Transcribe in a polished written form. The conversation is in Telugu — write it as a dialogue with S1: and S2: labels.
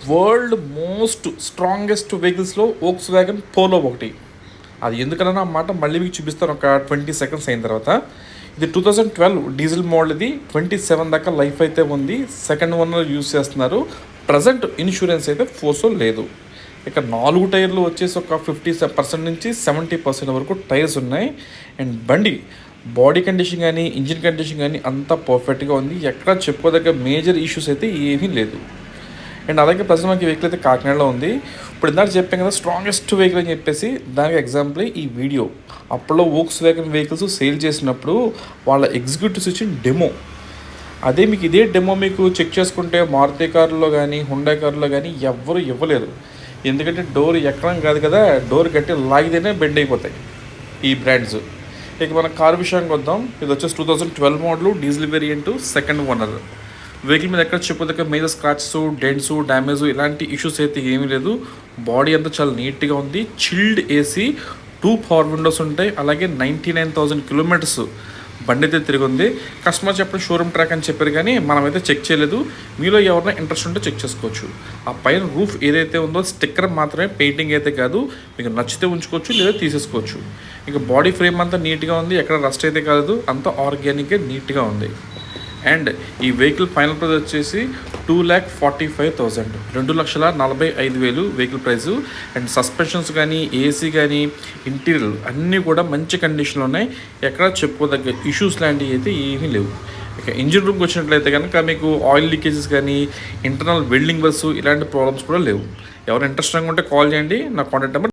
S1: వరల్డ్ మోస్ట్ స్ట్రాంగెస్ట్ వెహికల్స్లో వోక్స్ వ్యాగన్ పోలో ఒకటి. అది ఎందుకన్నా మాట మళ్ళీ మీకు చూపిస్తాను ఒక 20 సెకండ్స్ అయిన తర్వాత. ఇది 2012 డీజిల్ మోడల్. ఇది 27 దాకా లైఫ్ అయితే ఉంది. సెకండ్ ఓనర్ యూస్ చేస్తున్నారు. ప్రజెంట్ ఇన్సూరెన్స్ అయితే ఫోర్సో లేదు. ఇక 4 టైర్లు వచ్చేసి ఒక 50% నుంచి 70% వరకు టైర్స్ ఉన్నాయి. అండ్ బండి బాడీ కండిషన్ కానీ ఇంజిన్ కండిషన్ కానీ అంతా పర్ఫెక్ట్గా ఉంది. ఎక్కడ చెప్పుకోదగ్గ మేజర్ ఇష్యూస్ అయితే ఏమీ లేదు. అండ్ అలాగే ప్రజెంట్ మనకి వెహికల్ అయితే కాకినాడలో ఉంది. ఇప్పుడు ఇందాక చెప్పాం కదా స్ట్రాంగెస్ట్ వెహికల్ అని చెప్పేసి, దానికి ఎగ్జాంపుల్ ఈ వీడియో. అప్పట్లో వోక్స్ వ్యాగన్ వెహికల్స్ సేల్ చేసినప్పుడు వాళ్ళ ఎగ్జిక్యూటివ్స్ ఇచ్చిన డెమో. అదే మీకు ఇదే డెమో మీకు చెక్ చేసుకుంటే మారుతి కారులో కానీ హుండా కారులో కానీ ఎవ్వరు ఇవ్వలేరు. ఎందుకంటే డోర్ ఎక్కడం కాదు కదా, డోర్ గట్టి లాగితేనే బెండ్ అయిపోతాయి ఈ బ్రాండ్స్. ఇక మన కారు విషయానికి వద్దాం. ఇది వచ్చేసి 2012 model diesel variant, second owner. Vehicle మీద ఎక్కడ చెప్పదగ్గ మేజర్ స్క్రాచెస్, డెంట్స్, డ్యామేజ్ ఇలాంటి ఇష్యూస్ అయితే ఏమీ లేదు. బాడీ అంతా చాలా నీట్గా ఉంది. చిల్డ్ ఏసీ, 2 పవర్ విండోస్ ఉంటాయి. అలాగే 99,000 కిలోమీటర్స్ బండి అయితే తిరిగి ఉంది. కస్టమర్ చెప్పిన షోరూమ్ ట్రాక్ అని చెప్పారు కానీ మనమైతే చెక్ చేయలేదు. మీలో ఎవరైనా ఇంట్రెస్ట్ ఉంటే చెక్ చేసుకోవచ్చు. ఆ పైన రూఫ్ ఏదైతే ఉందో స్టిక్కర్ మాత్రమే, పెయింటింగ్ అయితే కాదు. మీకు నచ్చితే ఉంచుకోవచ్చు లేదా తీసేసుకోవచ్చు. ఇంకా బాడీ ఫ్రేమ్ అంతా నీట్గా ఉంది. ఎక్కడ రస్ట్ అయితే కాదు, అంతా ఆర్గానిక్గా నీట్గా ఉంది. అండ్ ఈ వెహికల్ ఫైనల్ ప్రైస్ వచ్చేసి 2,45,000, 2,45,000 వెహికల్ ప్రైసు. అండ్ సస్పెన్షన్స్ కానీ ఏసీ కానీ ఇంటీరియర్ అన్నీ కూడా మంచి కండిషన్లో ఉన్నాయి. ఎక్కడ చెప్పుకోదగ్గ ఇష్యూస్ లాంటివి అయితే ఏమీ లేవు. ఇక ఇంజిన్ రూమ్కి వచ్చినట్లయితే కనుక మీకు ఆయిల్ లీకేజెస్ కానీ ఇంటర్నల్ వెల్డింగ్ వర్క్స్ ఇలాంటి ప్రాబ్లమ్స్ కూడా లేవు. ఎవరు ఇంట్రెస్టింగ్ ఉంటే కాల్ చేయండి. నా కాంటాక్ట్ నెంబర్